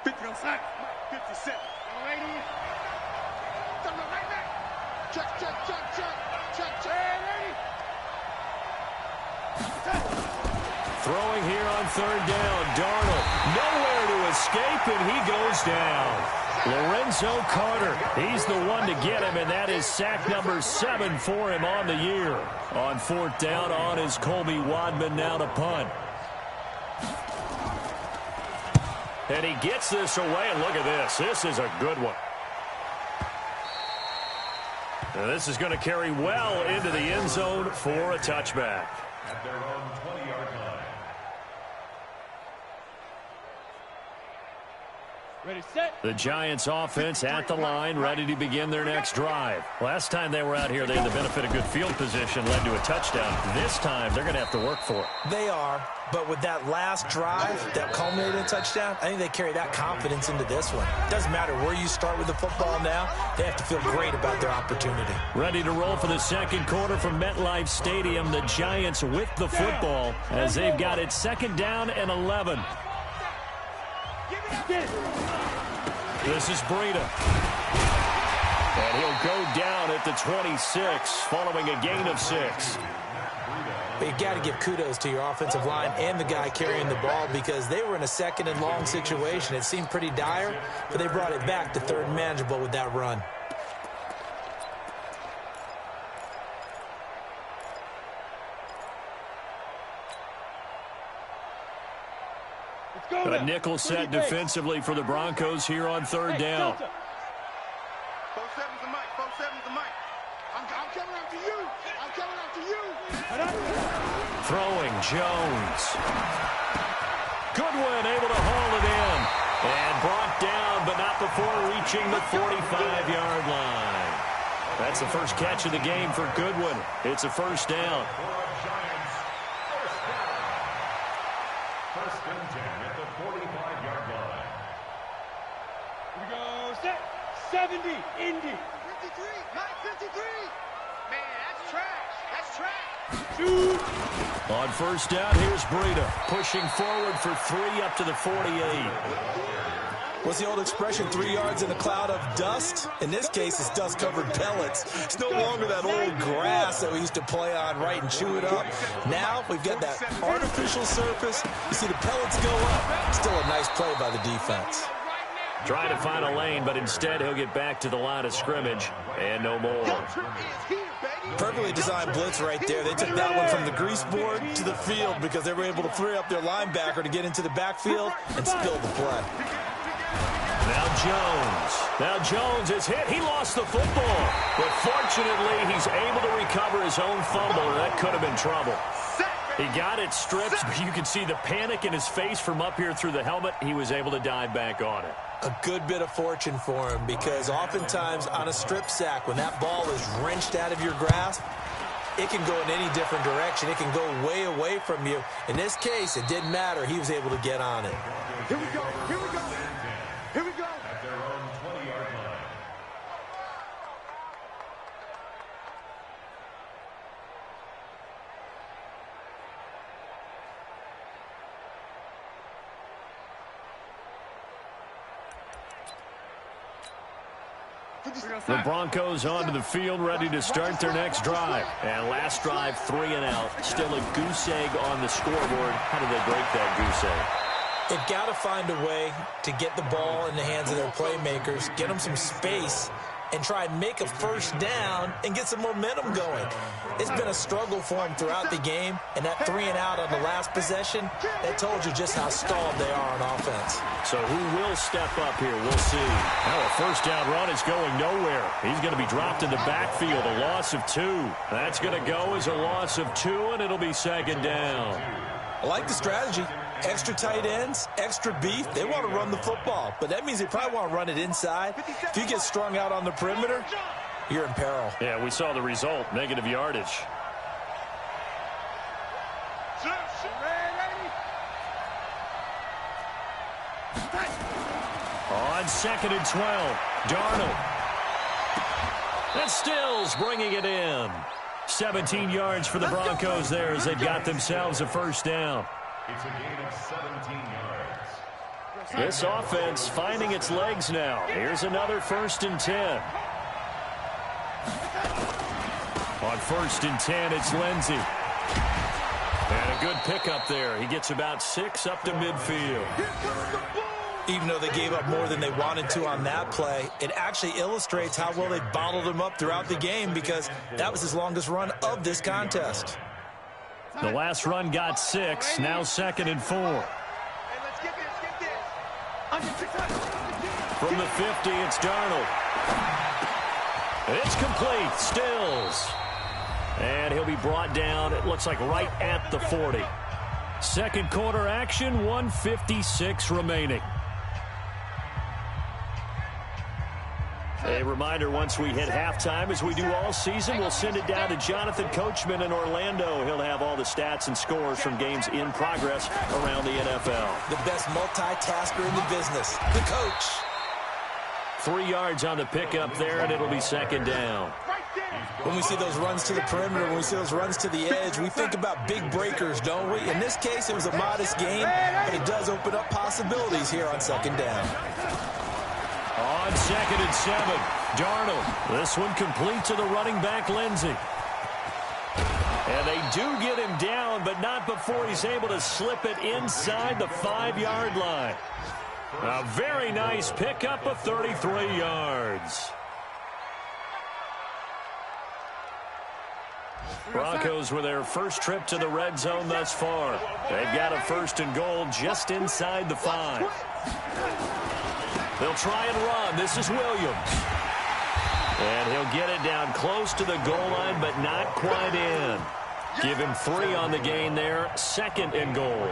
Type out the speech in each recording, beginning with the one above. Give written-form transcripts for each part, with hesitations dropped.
50 on sack. 57. Lady. Right back. Check. Lady. Throwing here on third down. Darnold nowhere to escape, and he goes down. Lorenzo Carter, he's the one to get him, and that is sack number 7 for him on the year. On fourth down, on is Colby Wadman now to punt. And he gets this away, and look at this. This is a good one. Now this is going to carry well into the end zone for a touchback. At their own 20-yard line. Ready, set. The Giants offense at the line, ready to begin their next drive. Last time they were out here, they had the benefit of good field position, led to a touchdown. This time, they're going to have to work for it. They are, but with that last drive that culminated in a touchdown, I think they carry that confidence into this one. Doesn't matter where you start with the football now, they have to feel great about their opportunity. Ready to roll for the second quarter from MetLife Stadium. The Giants with the football as they've got it second down and 11. This is Breida. And he'll go down at the 26 following a gain of 6. But you got to give kudos to your offensive line and the guy carrying the ball because they were in a second and long situation. It seemed pretty dire, but they brought it back to third and manageable with that run. A nickel set defensively for the Broncos here on third down. 4-7's the mic. 4-7's the mic. I'm coming after you. I'm coming after you. Throwing Jones. Goodwin able to haul it in. And brought down, but not before reaching the 45-yard line. That's the first catch of the game for Goodwin. It's a first down. First and 10 at the 45-yard line. Here we go. Set. 70. Indy. 53. Mike 53. Man, that's trash. That's trash. Shoot. On first down, here's Breida. Pushing forward for 3 up to the 48. What's the old expression, 3 yards in a cloud of dust? In this case, it's dust-covered pellets. It's no longer that old grass that we used to play on, right, and chew it up. Now we've got that artificial surface. You see the pellets go up. Still a nice play by the defense. Trying to find a lane, but instead he'll get back to the line of scrimmage. And no more. Perfectly designed blitz right there. They took that one from the grease board to the field because they were able to free up their linebacker to get into the backfield and spill the play. Now Jones is hit. He lost the football. But fortunately, he's able to recover his own fumble, or that could have been trouble. He got it stripped, but you can see the panic in his face from up here through the helmet. He was able to dive back on it. A good bit of fortune for him because oftentimes on a strip sack, when that ball is wrenched out of your grasp, it can go in any different direction. It can go way away from you. In this case, it didn't matter. He was able to get on it. Here we go. Here we go. Here we go. At their own 20-yard line. The Broncos onto the field, ready to start their next drive. And last drive, 3 and out. Still a goose egg on the scoreboard. How did they break that goose egg? They've got to find a way to get the ball in the hands of their playmakers, get them some space, and try and make a first down and get some momentum going. It's been a struggle for them throughout the game, and that 3 and out on the last possession, that told you just how stalled they are on offense. So who will step up here? We'll see. Now a first down run is going nowhere. He's going to be dropped in the backfield, a loss of 2. That's going to go as a loss of 2, and it'll be second down. I like the strategy. Extra tight ends, extra beef. They want to run the football, but that means they probably want to run it inside. If you get strung out on the perimeter, you're in peril. Yeah, we saw the result, negative yardage. On second and 12, Darnold. And Stills bringing it in. 17 yards for the Broncos there as they got themselves a first down. It's a gain of 17 yards. This offense finding its legs now. Here's another 1st and 10. On 1st and 10, it's Lindsey. And a good pickup there. He gets about 6 up to midfield. Even though they gave up more than they wanted to on that play, it actually illustrates how well they bottled him up throughout the game, because that was his longest run of this contest. The last run got 6. Now 2nd and 4. From the 50, it's Darnold. It's complete. Stills. And he'll be brought down, it looks like, right at the 40. Second quarter action, 1:56 remaining. A reminder, once we hit halftime, as we do all season, we'll send it down to Jonathan Coachman in Orlando. He'll have all the stats and scores from games in progress around the NFL. The best multitasker in the business, the coach. 3 yards on the pickup there, and it'll be 2nd down. When we see those runs to the perimeter, when we see those runs to the edge, we think about big breakers, don't we? In this case, it was a modest gain, but it does open up possibilities here on 2nd down. On 2nd and 7, Darnold. This one complete to the running back, Lindsey. And they do get him down, but not before he's able to slip it inside the 5-yard line. A very nice pickup of 33 yards. Broncos with their first trip to the red zone thus far. They've got a 1st and goal just inside the 5. They'll try and run. This is Williams. And he'll get it down close to the goal line, but not quite in. Give him 3 on the gain there. 2nd and goal.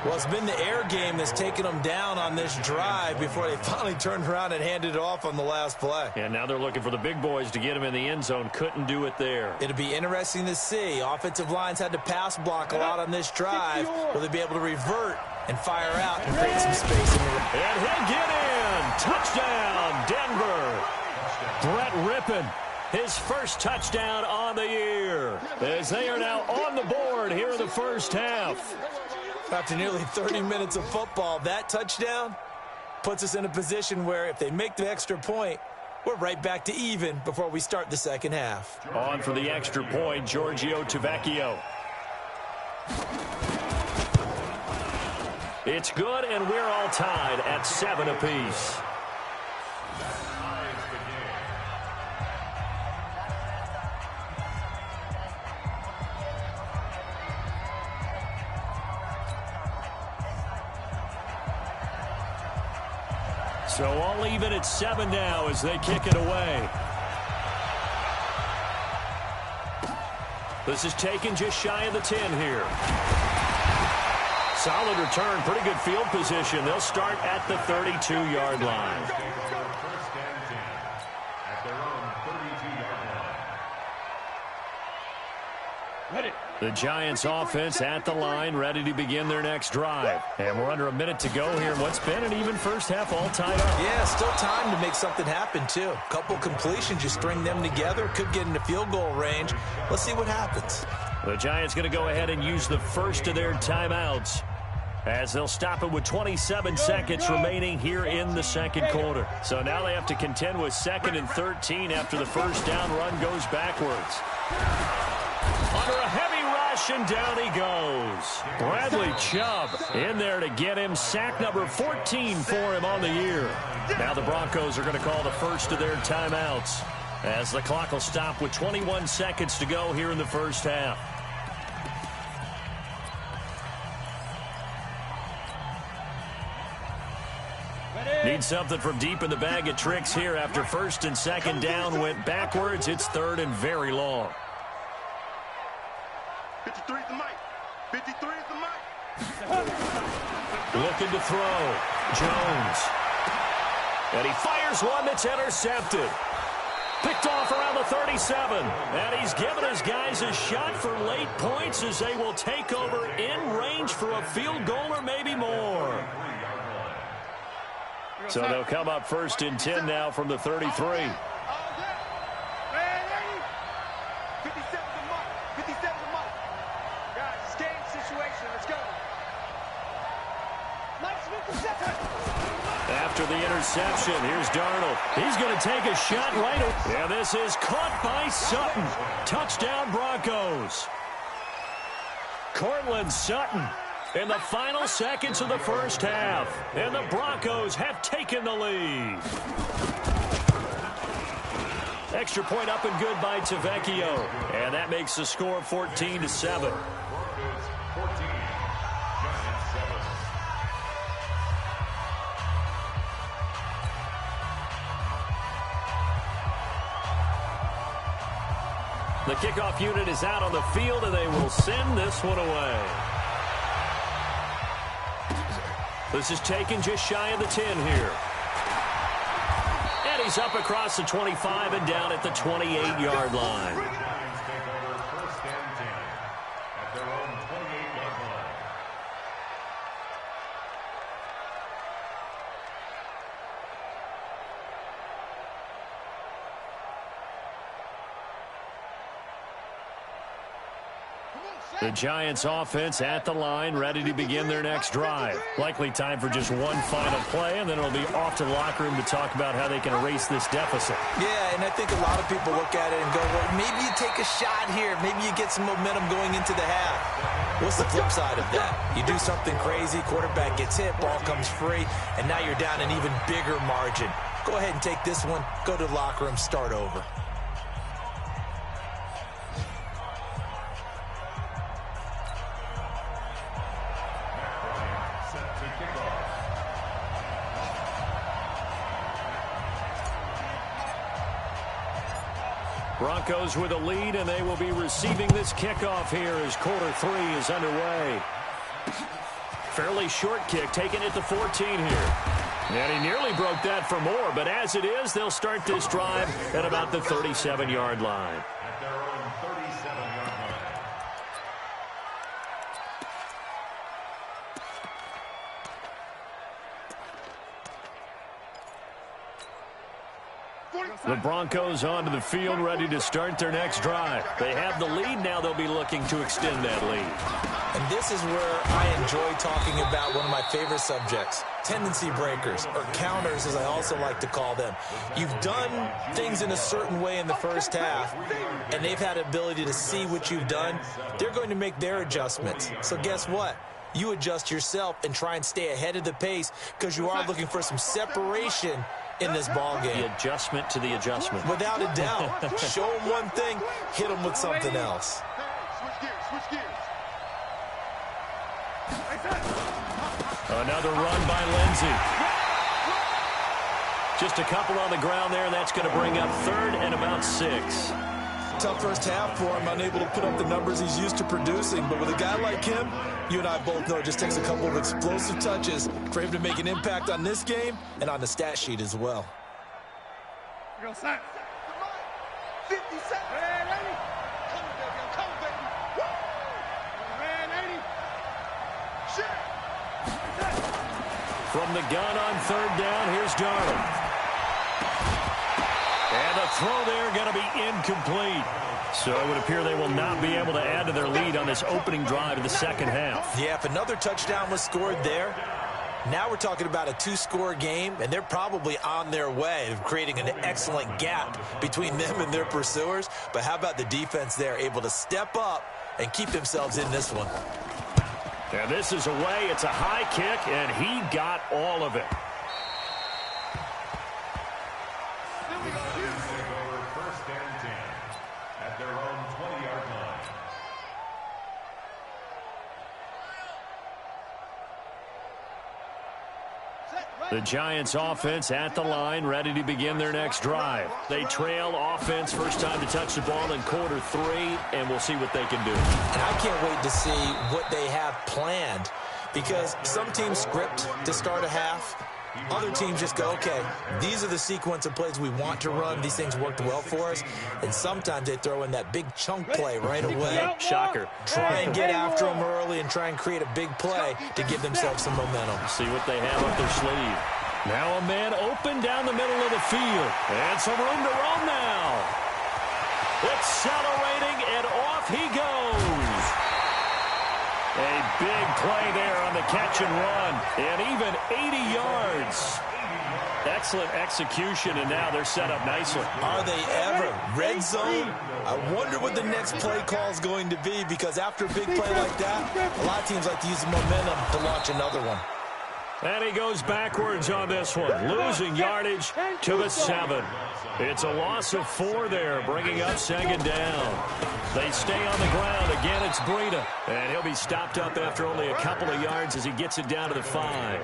Well, it's been the air game that's taken them down on this drive before they finally turned around and handed it off on the last play. And now they're looking for the big boys to get him in the end zone. Couldn't do it there. It'll be interesting to see. Offensive lines had to pass block a lot on this drive. Will they be able to revert and fire out and create some space in the ring? And he'll get in. Touchdown, Denver. Brett Rippon, his first touchdown on the year, as they are now on the board here in the first half. After nearly 30 minutes of football, that touchdown puts us in a position where if they make the extra point, we're right back to even before we start the second half. On for the extra point, Giorgio Tavecchio. It's good, and we're all tied at 7 apiece. So all even at 7 now as they kick it away. This is taken just shy of the 10 here. Solid return, pretty good field position. They'll start at the 32-yard line. At their own 32-yard line. Ready. The Giants offense at the line, ready to begin their next drive. And we're under a minute to go here in what's been an even first half, all tied up. Yeah, still time to make something happen, too. A couple completions, you string them together, could get into field goal range. Let's see what happens. The Giants going to go ahead and use the first of their timeouts, as they'll stop it with 27 seconds remaining here in the second quarter. So now they have to contend with 2nd and 13 after the first down run goes backwards. Under a heavy rush, and down he goes. Bradley Chubb in there to get him. Sack number 14 for him on the year. Now the Broncos are going to call the first of their timeouts, as the clock will stop with 21 seconds to go here in the first half. Need something from deep in the bag of tricks here after 1st and 2nd down went backwards. It's 3rd and very long. 53 is the mic. 53 is the mic. Looking to throw. Jones. And he fires one that's intercepted. Picked off around the 37. And he's given his guys a shot for late points as they will take over in range for a field goal or maybe more. So they'll come up 1st and 10 now from the 33. After the interception, here's Darnold. He's going to take a shot right away. And this is caught by Sutton. Touchdown, Broncos. Cortland Sutton in the final seconds of the first half. And the Broncos have taken the lead. Extra point up and good by Tavecchio. And that makes the score 14-7. The kickoff unit is out on the field, and they will send this one away. This is taken just shy of the 10 here. And he's up across the 25 and down at the 28-yard line. The Giants offense at the line, ready to begin their next drive. Likely time for just one final play, and then it'll be off to the locker room to talk about how they can erase this deficit. Yeah, and I think a lot of people look at it and go, well, maybe you take a shot here. Maybe you get some momentum going into the half. What's the flip side of that? You do something crazy, quarterback gets hit, ball comes free, and now you're down an even bigger margin. Go ahead and take this one, go to the locker room, start over. Broncos with a lead, and they will be receiving this kickoff here as quarter 3 is underway. Fairly short kick taken at the 14 here. And he nearly broke that for more, but as it is, they'll start this drive at about the 37-yard line. At their own 37-yard line. The Broncos onto the field, ready to start their next drive. They have the lead. Now they'll be looking to extend that lead. And this is where I enjoy talking about one of my favorite subjects, tendency breakers, or counters, as I also like to call them. You've done things in a certain way in the first half, and they've had the ability to see what you've done. They're going to make their adjustments. So guess what? You adjust yourself and try and stay ahead of the pace because you are looking for some separation in this ball game. The adjustment to the adjustment. Without a doubt. Show them one thing, hit them with something else. Switch gears. Another run by Lindsey. Just a couple on the ground there, and that's going to bring up 3rd and about 6. Tough first half for him, unable to put up the numbers he's used to producing. But with a guy like him, you and I both know it just takes a couple of explosive touches for him to make an impact on this game and on the stat sheet as well. You go, Sack. 50 seconds. Red 80. Come, baby. Woo! Red 80. Shit. From the gun on 3rd down, here's Darnold. And the throw there going to be incomplete. So it would appear they will not be able to add to their lead on this opening drive of the second half. Yeah, if another touchdown was scored there, now we're talking about a 2-score game, and they're probably on their way of creating an excellent gap between them and their pursuers. But how about the defense there, able to step up and keep themselves in this one? And this is away. It's a high kick, and he got all of it. First and 10 at their own 20-yard line. The Giants offense at the line, ready to begin their next drive. They trail offense, first time to touch the ball in quarter 3, and we'll see what they can do. And I can't wait to see what they have planned, because some teams script to start a half. Other teams just go, okay, these are the sequence of plays we want to run. These things worked well for us. And sometimes they throw in that big chunk play right away. Shocker. Try and get after them early and try and create a big play to give themselves some momentum. See what they have up their sleeve. Now a man open down the middle of the field. And some room to roam now. Accelerating, and off he goes. A big play there on the catch and run. And even 80 yards. excellent execution, and now they're set up nicely. Are they ever? Red zone? I wonder what the next play call is going to be, because after a big play like that, a lot of teams like to use the momentum to launch another one. And he goes backwards on this one, losing yardage to the 7. It's a loss of 4 there, bringing up second down. They stay on the ground. Again, it's Breida. And he'll be stopped up after only a couple of yards as he gets it down to the 5.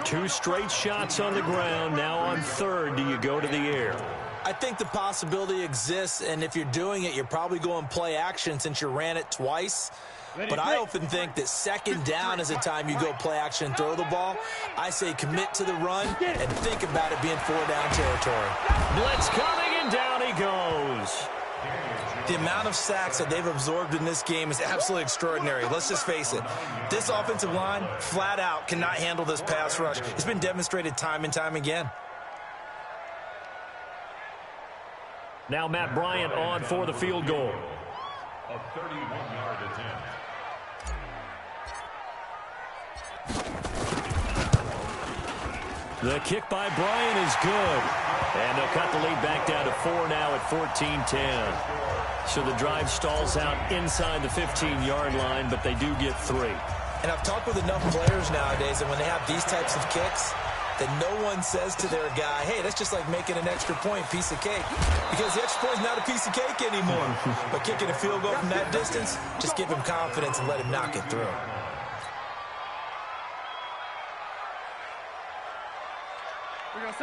2 straight shots on the ground. Now on 3rd, do you go to the air? I think the possibility exists, and if you're doing it, you're probably going play action since you ran it twice. But I often think that second down is the time you go play action and throw the ball. I say commit to the run and think about it being 4-down territory. Blitz coming, and down he goes. The amount of sacks that they've absorbed in this game is absolutely extraordinary. Let's just face it. This offensive line, flat out, cannot handle this pass rush. It's been demonstrated time and time again. Now Matt Bryant on for the field goal. A 31-yard attempt. The kick by Bryant is good. And they'll cut the lead back down to 4 now at 14-10. So the drive stalls out inside the 15-yard line, but they do get 3. And I've talked with enough players nowadays, and when they have these types of kicks, that no one says to their guy, hey, that's just like making an extra point, piece of cake. Because the extra point is not a piece of cake anymore. But kicking a field goal from that distance, just give him confidence and let him knock it through.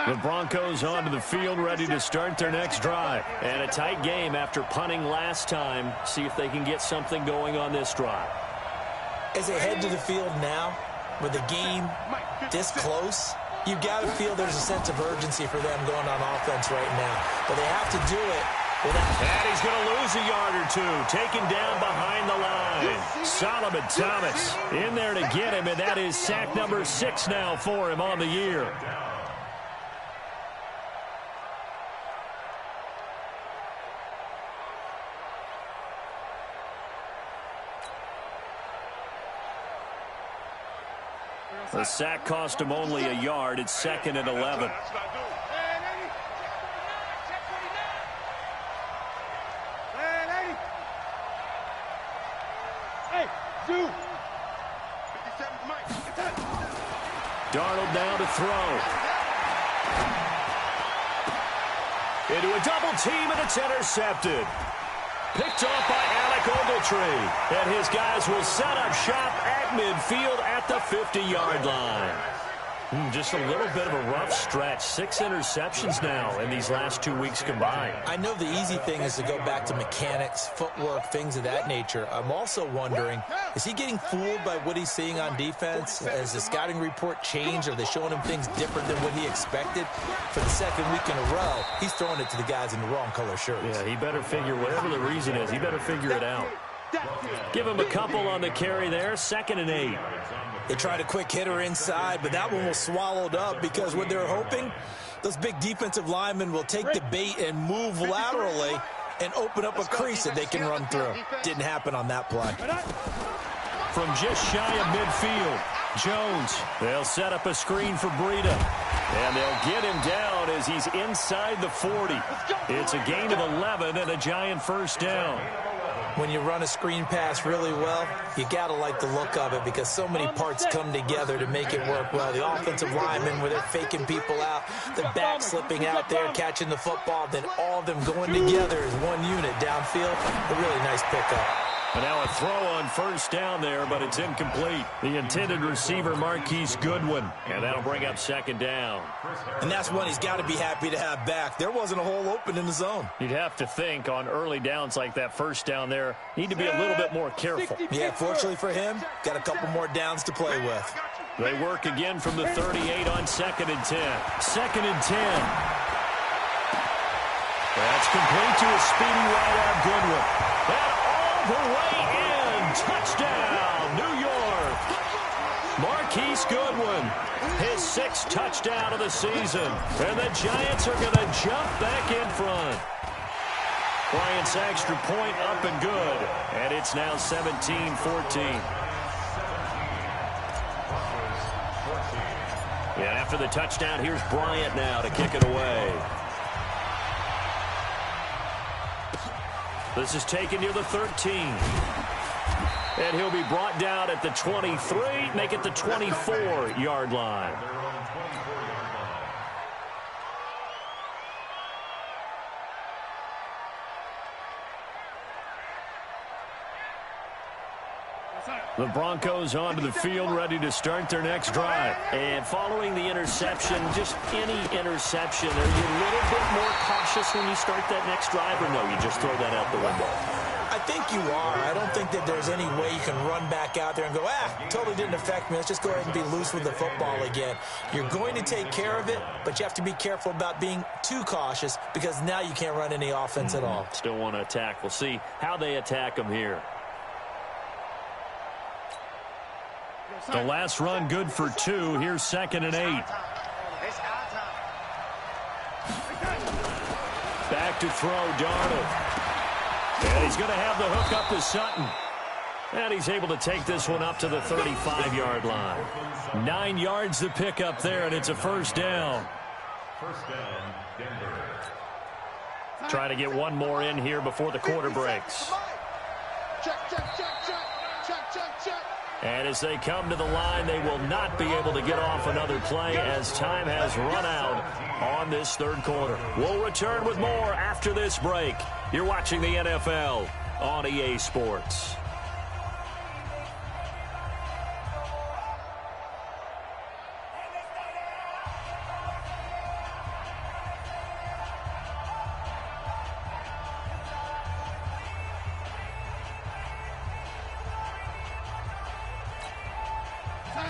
The Broncos onto the field, ready to start their next drive. And a tight game after punting last time. See if they can get something going on this drive. As they head to the field now, with the game this close, you've got to feel there's a sense of urgency for them going on offense right now. But they have to do it without... And he's going to lose a yard or 2, taken down behind the line. Solomon Thomas in there to get him, and that is sack number 6 now for him on the year. The sack cost him only a yard. It's 2nd and 11. Darnold now to throw. Into a double team, and it's intercepted. Picked off by Alec Ogletree. And his guys will set up shop at midfield at the 50-yard line. Just a little bit of a rough stretch. 6 interceptions now in these last 2 weeks combined. I know the easy thing is to go back to mechanics, footwork, things of that nature. I'm also wondering, is he getting fooled by what he's seeing on defense? Has the scouting report changed? Are they showing him things different than what he expected? For the 2nd week in a row, he's throwing it to the guys in the wrong color shirts. Yeah, he better figure, whatever the reason is, he better figure it out. Give him a couple on the carry there. 2nd and 8. They tried a quick hitter inside, but that one was swallowed up because what they're hoping, those big defensive linemen will take the bait and move laterally and open up a crease that they can run through. Didn't happen on that play. From just shy of midfield, Jones. They'll set up a screen for Breida. And they'll get him down as he's inside the 40. It's a gain of 11 and a giant 1st down. When you run a screen pass really well, you got to like the look of it because so many parts come together to make it work well. The offensive linemen, where they're faking people out, the back slipping out there, catching the football, then all of them going together as one unit downfield. A really nice pickup. And now a throw on 1st down there, but it's incomplete. The intended receiver, Marquise Goodwin. And that'll bring up 2nd down. And that's one he's got to be happy to have back. There wasn't a hole open in the zone. You'd have to think on early downs like that 1st down there, need to be a little bit more careful. Yeah, fortunately for him, got a couple more downs to play with. They work again from the 38 on 2nd and 10. 2nd and 10. That's complete to a speedy wideout Goodwin. And all the way in. Touchdown, New York. Marquise Goodwin, his 6th touchdown of the season. And the Giants are going to jump back in front. Bryant's extra point up and good. And it's now 17-14. Yeah, And after the touchdown, here's Bryant now to kick it away. This is taken near the 13. And he'll be brought down at the 23, make it the 24-yard line. The Broncos onto the field, ready to start their next drive. And following the interception, just any interception, are you a little bit more cautious when you start that next drive, or no, you just throw that out the window? I think you are. I don't think that there's any way you can run back out there and go, totally didn't affect me. Let's just go ahead and be loose with the football again. You're going to take care of it, but you have to be careful about being too cautious because now you can't run any offense at all. Still want to attack. We'll see how they attack them here. The last run good for 2. Here's 2nd and 8. Back to throw, Darnold. And he's going to have the hook up to Sutton. And he's able to take this one up to the 35-yard line. 9 yards to pick up there, and it's a first down. First down, Denver. Try to get one more in here before the quarter breaks. And as they come to the line, they will not be able to get off another play as time has run out on this third quarter. We'll return with more after this break. You're watching the NFL on EA Sports.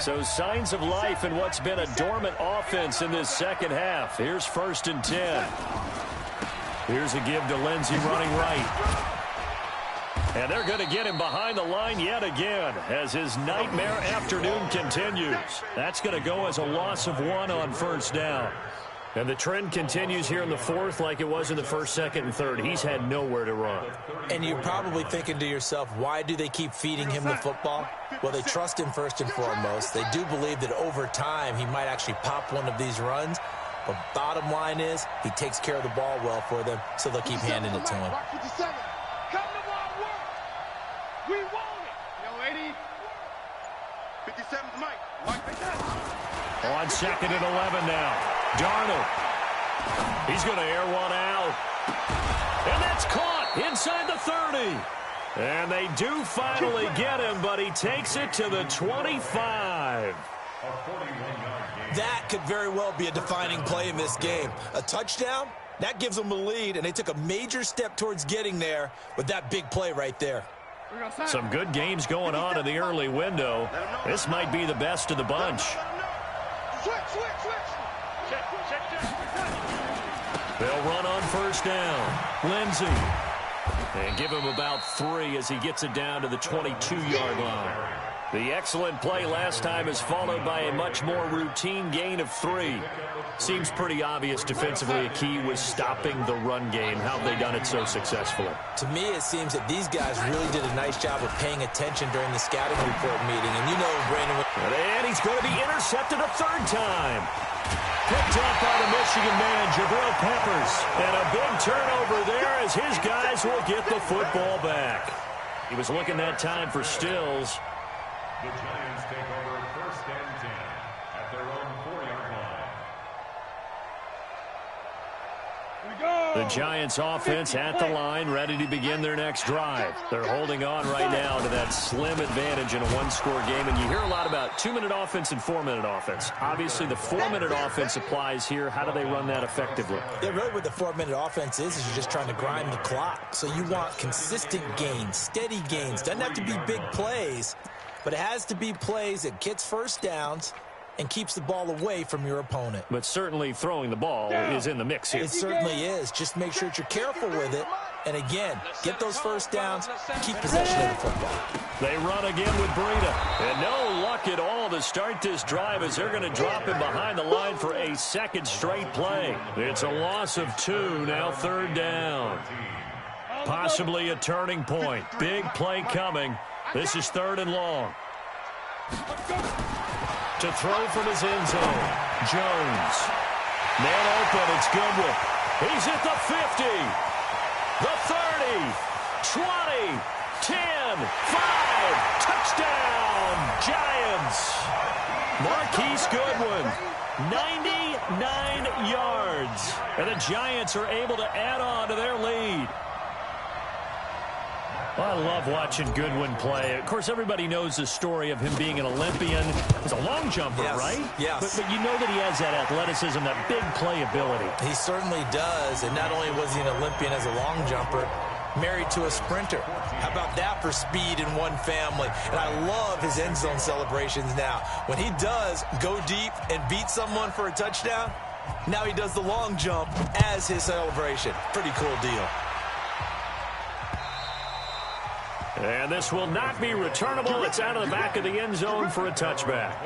So signs of life in what's been a dormant offense in this second half. Here's 1st and 10. Here's a give to Lindsey running right. And they're going to get him behind the line yet again as his nightmare afternoon continues. That's going to go as a loss of 1 on first down. And the trend continues here in the 4th like it was in the 1st, 2nd, and 3rd. He's had nowhere to run. And you're probably thinking to yourself, why do they keep feeding him the football? Well, they trust him first and foremost. They do believe that over time he might actually pop one of these runs. But bottom line is he takes care of the ball well for them, so they'll keep handing it to him. We want it. Yo, 80. 57's Mike. On 2nd and 11 now. Darnold. He's going to air one out. And that's caught inside the 30. And they do finally get him, but he takes it to the 25. That could very well be a defining play in this game. A touchdown, that gives them a lead, and they took a major step towards getting there with that big play right there. Some good games going on in the early window. This might be the best of the bunch. They'll run on first down. Lindsey. And give him about 3 as he gets it down to the 22-yard line. The excellent play last time is followed by a much more routine gain of 3. Seems pretty obvious defensively a key was stopping the run game. How have they done it so successfully? To me, it seems that these guys really did a nice job of paying attention during the scouting report meeting. And you know, Brandon... And he's going to be intercepted a 3rd time. Picked up by the Michigan man, Jabril Peppers. And a big turnover there as his guys will get the football back. He was looking that time for Stills. The Giants take over 1st and 10 at their own 4-yard line. The Giants offense at the line, ready to begin their next drive. They're holding on right now to that slim advantage in a one-score game. And you hear a lot about 2-minute offense and 4-minute offense. Obviously, the 4-minute offense applies here. How do they run that effectively? Yeah, really what the 4-minute offense is you're just trying to grind the clock. So you want consistent gains, steady gains. Doesn't have to be big plays, but it has to be plays that gets first downs and keeps the ball away from your opponent. But certainly throwing the ball is in the mix here. It certainly is. Just make sure that you're careful with it. And again, get those first downs, keep possession of the football. They run again with Breida. And no luck at all to start this drive as they're going to drop him behind the line for a 2nd straight play. It's a loss of 2, now 3rd down. Possibly a turning point. Big play coming. This is 3rd and long. To throw from his end zone. Jones. Man open, it's Goodwin. He's at the 50, the 30, 20, 10, 5, touchdown, Giants. Marquise Goodwin, 99 yards. And the Giants are able to add on to their lead. Well, I love watching Goodwin play. Of course, everybody knows the story of him being an Olympian. He's a long jumper, right? Yes. But you know that he has that athleticism, that big playability. He certainly does. And not only was he an Olympian as a long jumper, married to a sprinter. How about that for speed in one family? And I love his end zone celebrations now. When he does go deep and beat someone for a touchdown, now he does the long jump as his celebration. Pretty cool deal. And this will not be returnable. It's out of the back of the end zone for a touchback.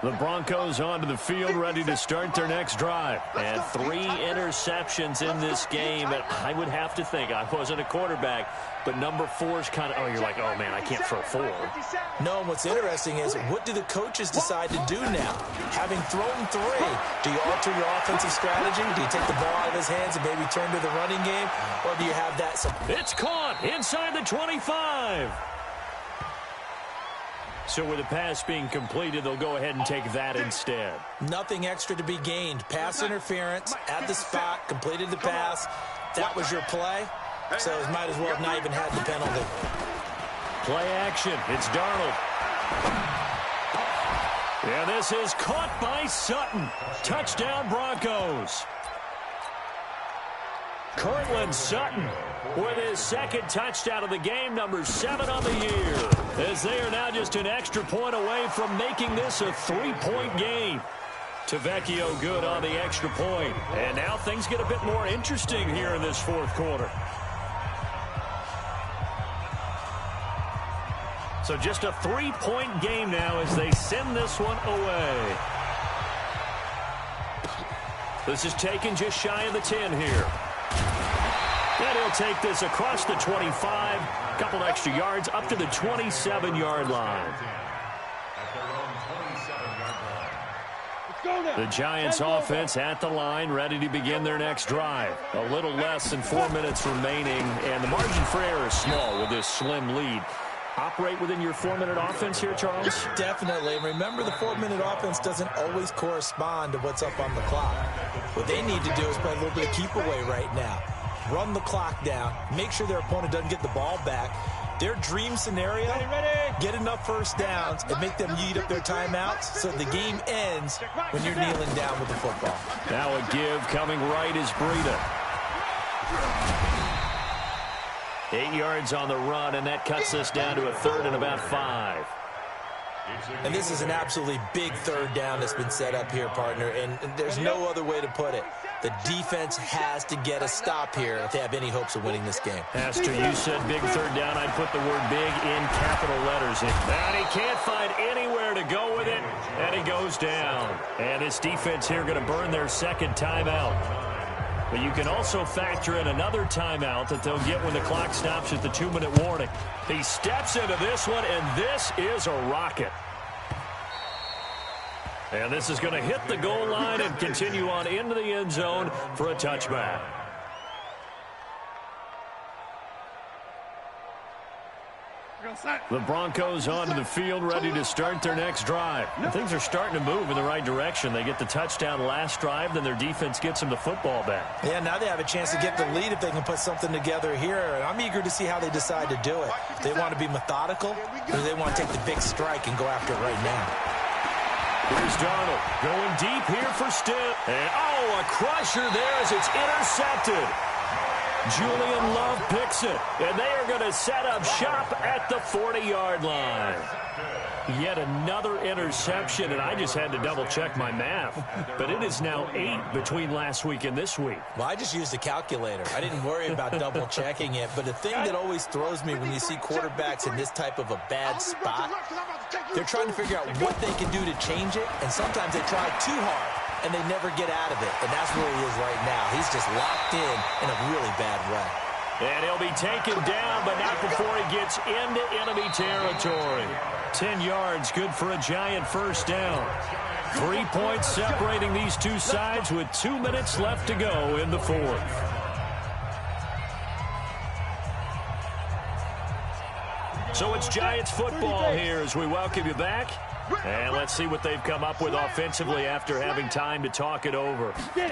The Broncos onto the field, ready to start their next drive. And 3 interceptions in this game. And I would have to think, I wasn't a quarterback, but number 4 is kind of, oh, you're like, oh, man, I can't throw 4. No, and what's interesting is, what do the coaches decide to do now? Having thrown 3, do you alter your offensive strategy? Do you take the ball out of his hands and maybe turn to the running game? Or do you have that? It's caught inside the 25. So with the pass being completed, they'll go ahead and take that instead. Nothing extra to be gained. Pass interference at the spot, completed the pass. That was your play. So it might as well have not even had the penalty. Play action. It's Darnold. Yeah, this is caught by Sutton. Touchdown Broncos. Cortland Sutton with his second touchdown of the game, number 7 on the year, as they are now just an extra point away from making this a 3-point game. Tavecchio good on the extra point. And now things get a bit more interesting here in this fourth quarter. So just a 3-point game now as they send this one away. This is taken just shy of the 10 here. And he'll take this across the 25, a couple extra yards, up to the 27-yard line. The Giants offense at the line, ready to begin their next drive. A little less than 4 minutes remaining, and the margin for error is small with this slim lead. Operate within your 4-minute offense here, Charles? Definitely. And remember, the 4-minute offense doesn't always correspond to what's up on the clock. What they need to do is play a little bit of keep away right now. Run the clock down, make sure their opponent doesn't get the ball back. Their dream scenario, get enough first downs and make them eat up their timeouts so the game ends when you're kneeling down with the football. Now a give coming right is Breida. 8 yards on the run, and that cuts us down to a 3rd and about 5. And this is an absolutely big 3rd down that's been set up here, partner, and there's no other way to put it. The defense has to get a stop here if they have any hopes of winning this game. Pastor, you said big 3rd down. I'd put the word big in capital letters. And he can't find anywhere to go with it, and he goes down. And this defense here going to burn their second timeout. But you can also factor in another timeout that they'll get when the clock stops at the 2-minute warning. He steps into this one, and this is a rocket. And this is going to hit the goal line and continue on into the end zone for a touchback. The Broncos onto the field, ready to start their next drive. And things are starting to move in the right direction. They get the touchdown last drive, then their defense gets them the football back. Yeah, now they have a chance to get the lead if they can put something together here. And I'm eager to see how they decide to do it. They want to be methodical, or do they want to take the big strike and go after it right now? Here's Darnold going deep here for Stitt. And, oh, a crusher there as it's intercepted. Julian Love picks it, and they are going to set up shop at the 40-yard line. Yet another interception, and I just had to double-check my math. But it is now 8 between last week and this week. Well, I just used a calculator. I didn't worry about double-checking it. But the thing that always throws me when you see quarterbacks in this type of a bad spot, they're trying to figure out what they can do to change it, and sometimes they try too hard, and they never get out of it. And that's where he is right now. He's just locked in a really bad way. And he'll be taken down, but not before he gets into enemy territory. 10 yards, good for a Giant first down. 3 points separating these two sides with 2 minutes left to go in the fourth. So it's Giants football here as we welcome you back. And let's see what they've come up with offensively after having time to talk it over. They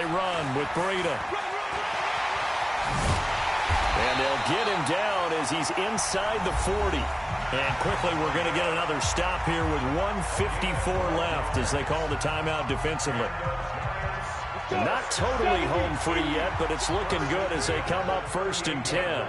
run with Breida. And they'll get him down as he's inside the 40. And quickly we're going to get another stop here with 1:54 left as they call the timeout defensively. Not totally home free yet, but it's looking good as they come up 1st and 10.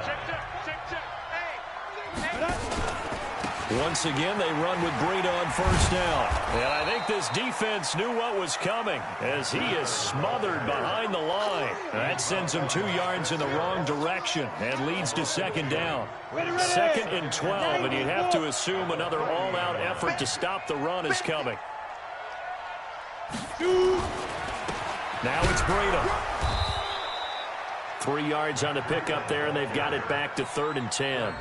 Once again, they run with Breida on first down. And I think this defense knew what was coming as he is smothered behind the line. That sends him 2 yards in the wrong direction and leads to 2nd down. 2nd and 12, and you'd have to assume another all-out effort to stop the run is coming. Now it's Breida. 3 yards on the pickup there, and they've got it back to 3rd and 10.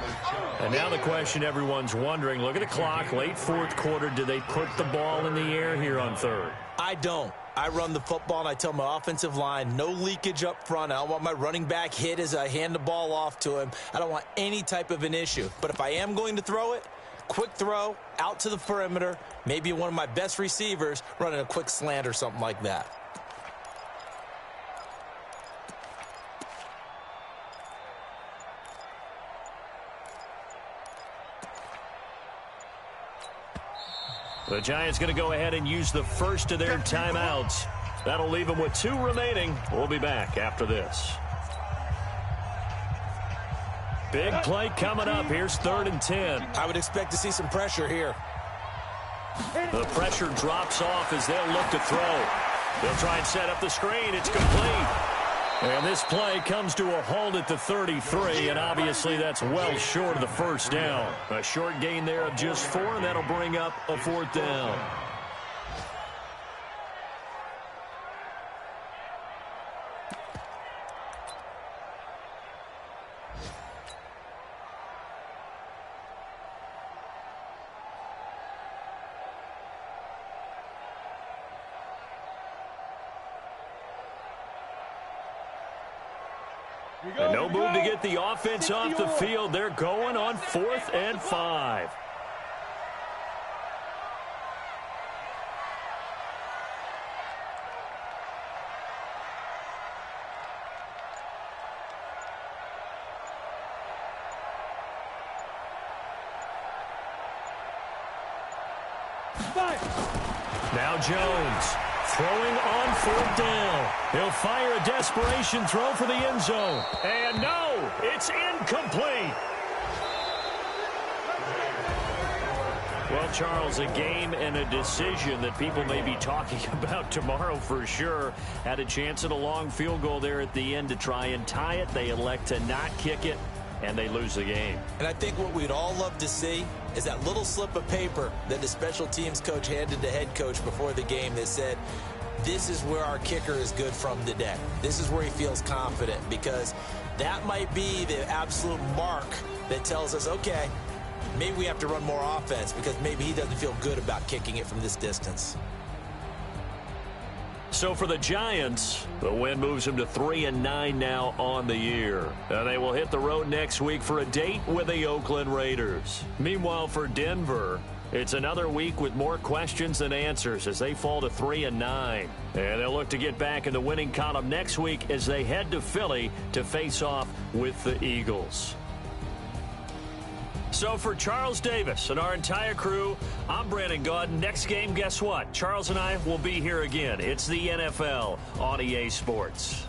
And now the question everyone's wondering, look at the clock, late fourth quarter, do they put the ball in the air here on 3rd? I don't. I run the football, and I tell my offensive line, no leakage up front. I don't want my running back hit as I hand the ball off to him. I don't want any type of an issue. But if I am going to throw it, quick throw, out to the perimeter, maybe one of my best receivers running a quick slant or something like that. The Giants going to go ahead and use the first of their timeouts. That'll leave them with 2 remaining. We'll be back after this. Big play coming up. Here's 3rd and 10. I would expect to see some pressure here. The pressure drops off as they'll look to throw. They'll try and set up the screen. It's complete. And this play comes to a halt at the 33, and obviously that's well short of the first down. A short gain there of just 4, and that'll bring up a 4th down. And no move to get the offense off the field. They're going on 4th and 5. Now Jones. Throwing on 4th down. He'll fire a desperation throw for the end zone. And no, it's incomplete. Well, Charles, a game and a decision that people may be talking about tomorrow for sure. Had a chance at a long field goal there at the end to try and tie it. They elect to not kick it, and they lose the game. And I think what we'd all love to see is that little slip of paper that the special teams coach handed the head coach before the game that said, this is where our kicker is good from today. This is where he feels confident, because that might be the absolute mark that tells us, okay, maybe we have to run more offense because maybe he doesn't feel good about kicking it from this distance. So for the Giants, the win moves them to 3-9 now on the year. And they will hit the road next week for a date with the Oakland Raiders. Meanwhile, for Denver, it's another week with more questions than answers as they fall to 3-9. And they'll look to get back in the winning column next week as they head to Philly to face off with the Eagles. So for Charles Davis and our entire crew, I'm Brandon Gaudin. Next game, guess what? Charles and I will be here again. It's the NFL on EA Sports.